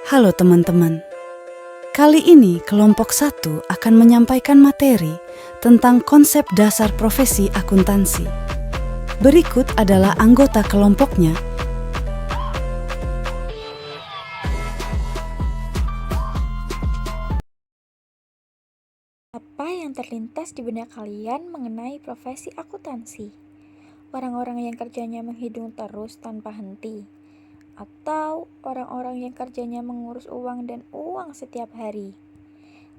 Halo teman-teman, kali ini kelompok 1 akan menyampaikan materi tentang konsep dasar profesi akuntansi. Berikut adalah anggota kelompoknya. Apa yang terlintas di benak kalian mengenai profesi akuntansi? Orang-orang yang kerjanya menghitung terus tanpa henti? Atau orang-orang yang kerjanya mengurus uang dan uang setiap hari?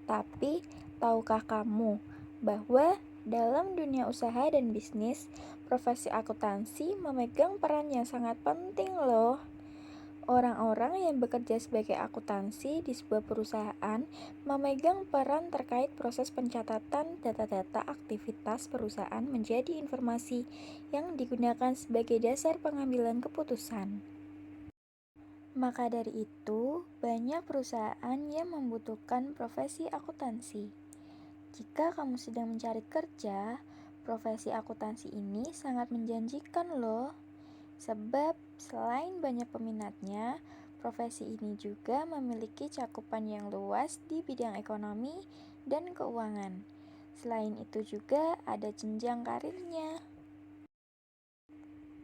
Tapi, tahukah kamu bahwa dalam dunia usaha dan bisnis, profesi akuntansi memegang peran yang sangat penting loh. Orang-orang yang bekerja sebagai akuntansi di sebuah perusahaan memegang peran terkait proses pencatatan data-data aktivitas perusahaan menjadi informasi yang digunakan sebagai dasar pengambilan keputusan. Maka dari itu, banyak perusahaan yang membutuhkan profesi akuntansi. Jika kamu sedang mencari kerja, profesi akuntansi ini sangat menjanjikan loh. Sebab selain banyak peminatnya, profesi ini juga memiliki cakupan yang luas di bidang ekonomi dan keuangan. Selain itu juga ada jenjang karirnya.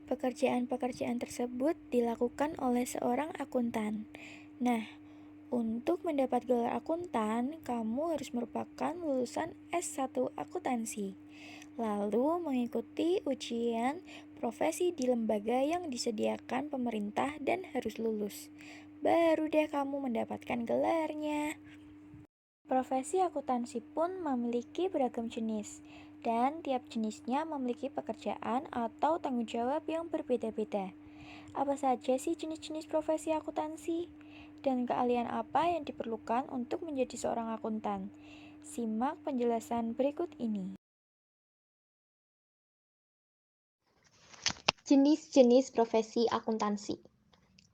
Pekerjaan-pekerjaan tersebut dilakukan oleh seorang akuntan. Nah, untuk mendapat gelar akuntan, kamu harus merupakan lulusan S1 akuntansi. Lalu mengikuti ujian profesi di lembaga yang disediakan pemerintah dan harus lulus. Baru deh kamu mendapatkan gelarnya. Profesi akuntansi pun memiliki beragam jenis, dan tiap jenisnya memiliki pekerjaan atau tanggung jawab yang berbeda-beda. Apa saja sih jenis-jenis profesi akuntansi? Dan keahlian apa yang diperlukan untuk menjadi seorang akuntan? Simak penjelasan berikut ini. Jenis-jenis profesi akuntansi.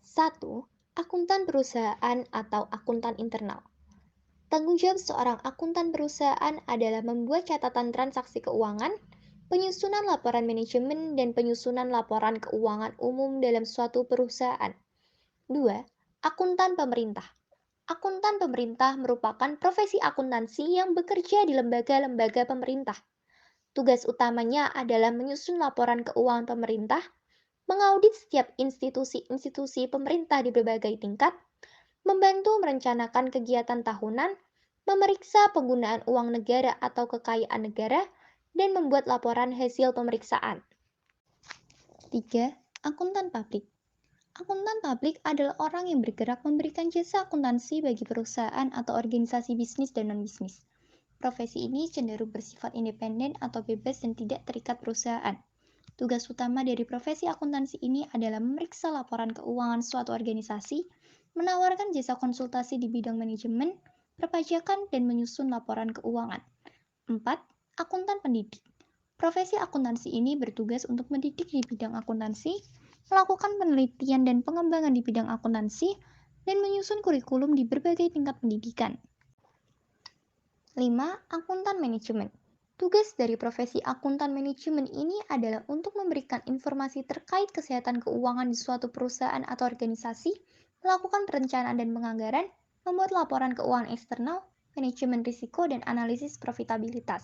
1. Akuntan perusahaan atau akuntan internal. Tanggung jawab seorang akuntan perusahaan adalah membuat catatan transaksi keuangan, penyusunan laporan manajemen, dan penyusunan laporan keuangan umum dalam suatu perusahaan. 2. Akuntan pemerintah. Akuntan pemerintah merupakan profesi akuntansi yang bekerja di lembaga-lembaga pemerintah. Tugas utamanya adalah menyusun laporan keuangan pemerintah, mengaudit setiap institusi-institusi pemerintah di berbagai tingkat, membantu merencanakan kegiatan tahunan, memeriksa penggunaan uang negara atau kekayaan negara, dan membuat laporan hasil pemeriksaan. 3. Akuntan publik. Akuntan publik adalah orang yang bergerak memberikan jasa akuntansi bagi perusahaan atau organisasi bisnis dan non-bisnis. Profesi ini cenderung bersifat independen atau bebas dan tidak terikat perusahaan. Tugas utama dari profesi akuntansi ini adalah memeriksa laporan keuangan suatu organisasi, menawarkan jasa konsultasi di bidang manajemen, perpajakan, dan menyusun laporan keuangan. 4. Akuntan pendidik. Profesi akuntansi ini bertugas untuk mendidik di bidang akuntansi, melakukan penelitian dan pengembangan di bidang akuntansi, dan menyusun kurikulum di berbagai tingkat pendidikan. 5. Akuntan manajemen. Tugas dari profesi akuntan manajemen ini adalah untuk memberikan informasi terkait kesehatan keuangan di suatu perusahaan atau organisasi, melakukan perencanaan dan penganggaran, membuat laporan keuangan eksternal, manajemen risiko, dan analisis profitabilitas.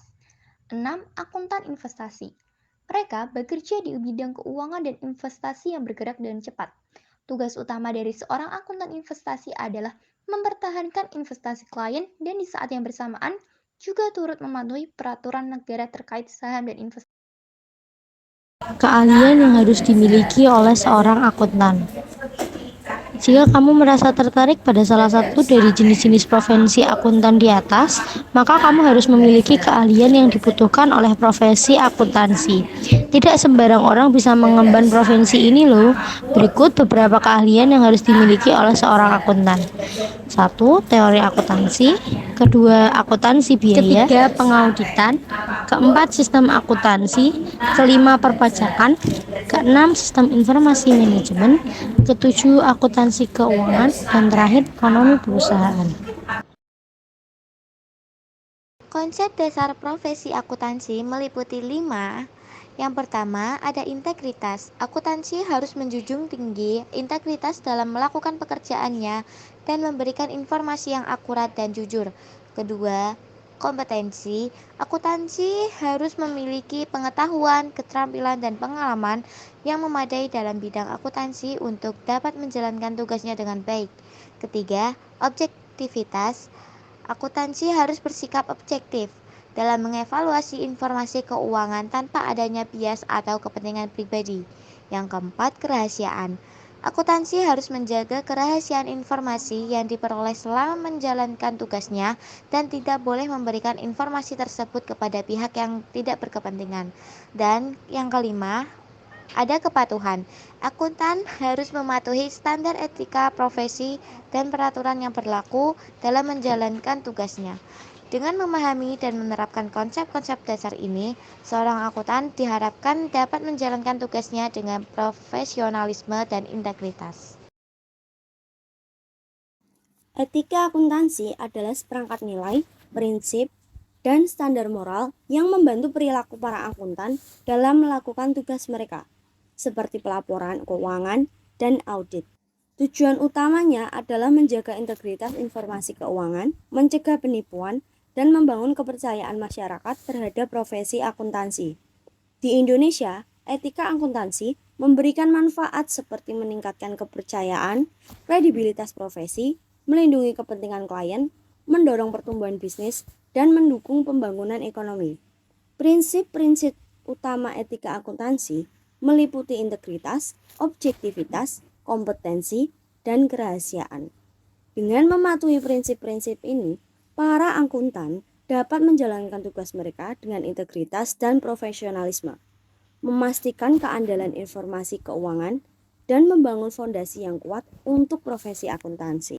6. Akuntan investasi. Mereka bekerja di bidang keuangan dan investasi yang bergerak dengan cepat. Tugas utama dari seorang akuntan investasi adalah mempertahankan investasi klien dan di saat yang bersamaan juga turut mematuhi peraturan negara terkait saham dan investasi. Keahlian yang harus dimiliki oleh seorang akuntan. Jika kamu merasa tertarik pada salah satu dari jenis-jenis profesi akuntan di atas, maka kamu harus memiliki keahlian yang dibutuhkan oleh profesi akuntansi. Tidak sembarang orang bisa mengemban profesi ini loh. Berikut beberapa keahlian yang harus dimiliki oleh seorang akuntan. 1. Teori akuntansi. 2. Akuntansi biaya. 3. Pengauditan. 4. Sistem akuntansi. 5. Perpajakan. 6. Sistem informasi manajemen. 7. Akuntansi keuangan. Dan terakhir, ekonomi perusahaan. Konsep dasar profesi akuntansi meliputi 5. Yang pertama, ada integritas. Akuntansi harus menjunjung tinggi integritas dalam melakukan pekerjaannya dan memberikan informasi yang akurat dan jujur. Kedua, kompetensi. Akuntansi harus memiliki pengetahuan, keterampilan, dan pengalaman yang memadai dalam bidang akuntansi untuk dapat menjalankan tugasnya dengan baik. Ketiga, objektivitas. Akuntansi harus bersikap objektif dalam mengevaluasi informasi keuangan tanpa adanya bias atau kepentingan pribadi. Yang keempat, kerahasiaan. Akuntansi harus menjaga kerahasiaan informasi yang diperoleh selama menjalankan tugasnya dan tidak boleh memberikan informasi tersebut kepada pihak yang tidak berkepentingan. Dan yang kelima, ada kepatuhan. Akuntan harus mematuhi standar etika profesi dan peraturan yang berlaku dalam menjalankan tugasnya. Dengan memahami dan menerapkan konsep-konsep dasar ini, seorang akuntan diharapkan dapat menjalankan tugasnya dengan profesionalisme dan integritas. Etika akuntansi adalah seperangkat nilai, prinsip, dan standar moral yang membantu perilaku para akuntan dalam melakukan tugas mereka, seperti pelaporan keuangan dan audit. Tujuan utamanya adalah menjaga integritas informasi keuangan, mencegah penipuan, dan membangun kepercayaan masyarakat terhadap profesi akuntansi. Di Indonesia, etika akuntansi memberikan manfaat seperti meningkatkan kepercayaan, kredibilitas profesi, melindungi kepentingan klien, mendorong pertumbuhan bisnis, dan mendukung pembangunan ekonomi. Prinsip-prinsip utama etika akuntansi meliputi integritas, objektivitas, kompetensi, dan kerahasiaan. Dengan mematuhi prinsip-prinsip ini, para akuntan dapat menjalankan tugas mereka dengan integritas dan profesionalisme, memastikan keandalan informasi keuangan, dan membangun fondasi yang kuat untuk profesi akuntansi.